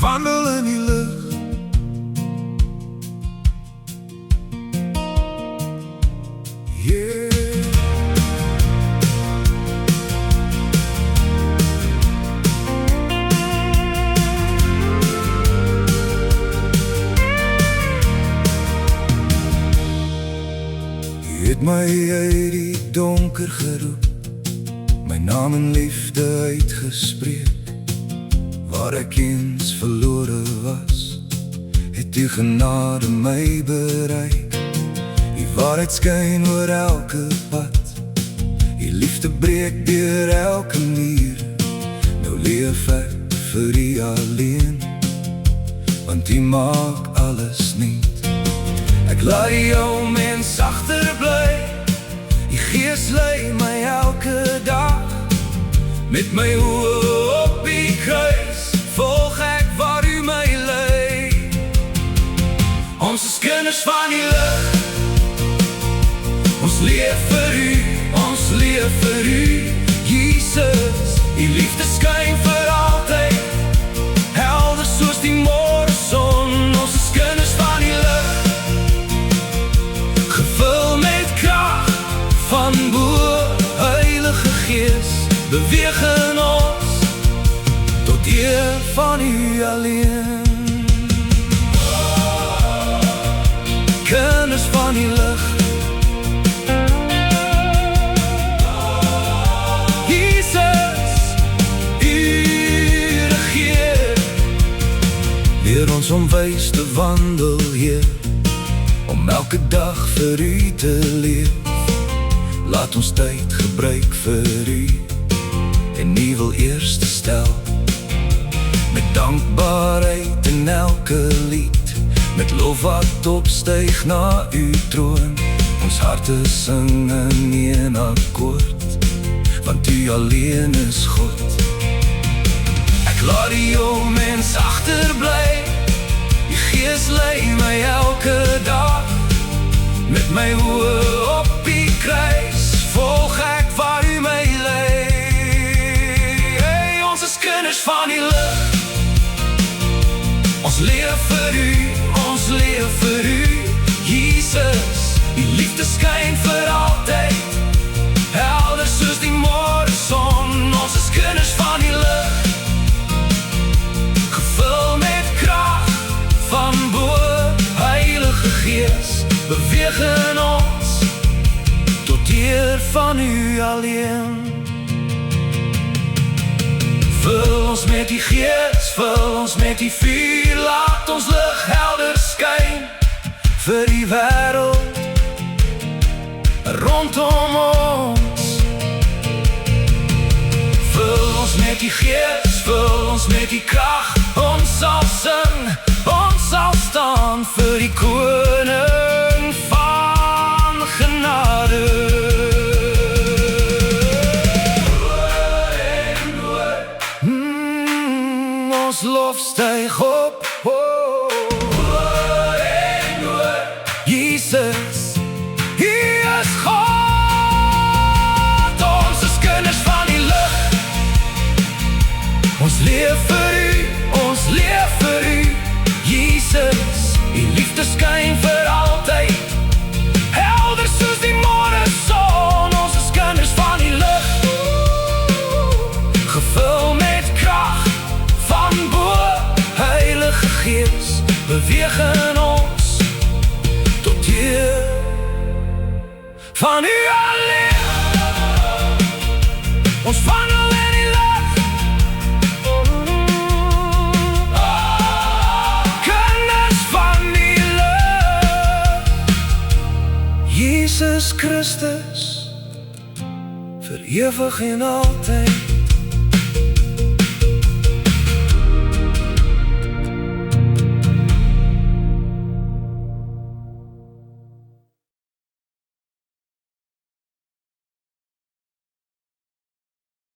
wandel in die lig. Yeah. Jy het my uit die donker geroep, my naam en liefde uitgespreek. Waar ek eens verlore was, het die genade my bereik. Die waarheid skyn oor elke pad, die liefde breek deur elke muur. Nou leef ek vir die alleen, want die maak alles nuut. Ek laat jou mens agterbly, die Gees lei my elke dag. Met my oë op die kruis, volg ek waar u my lei. Ons is kinders van die lig, ons leef vir u, ons leef vir u. Jesus, die liefde skyn vir altyd, helder soos die môreson. Ons is kinders van die lig, gevul met krag van bo. Heilige Gees, beweeg in ons, tot eer van u alleen. Kinders van die lig, Jesus, u regeer. Leer ons om wys te wandel, Heer, om elke dag vir u te leef. Laat ons tyd gebruik vir u, en u wil eerste stel. Met dankbaarheid in elke lied, met lof wat opstyg na u troon. Ons harte sing in een akkoord, want u alleen is God. Ek laat die ou mens agterbly, die Gees lei my elke dag. Met my oë op die kruis, volg ek waar u my lei. Hey, ons is kinders van die lig, ons leef vir u, ons leef vir u. Jesus, die liefde skyn vir altyd, helder soos die môreson. Ons is kinders van die lig, gevul met krag van bo. Heilige Gees, beweeg in ons, tot eer van u alleen. Vul ons met die Gees, vul ons met die vuur. Laat ons lig helder skyn vir die wêreld rondom ons. Vul ons met die Gees, vul ons met die krag. Ons sal sing, ons sal staan vir die koning van genade. Ons lof styg op, Jesus, U is God. Ons is kinders van die lig, ons leef vir u, ons leef vir u. Jesus, U liefde skyn vir altyd, helder soos die môreson. Ons is kinders van die lig, gevul met krag van bo. Heilige Gees, beweeg in ons, tot eer van u alleen. Ons wandel in die lig, kinders van die lig. Jesus Christus, vir ewig en altyd.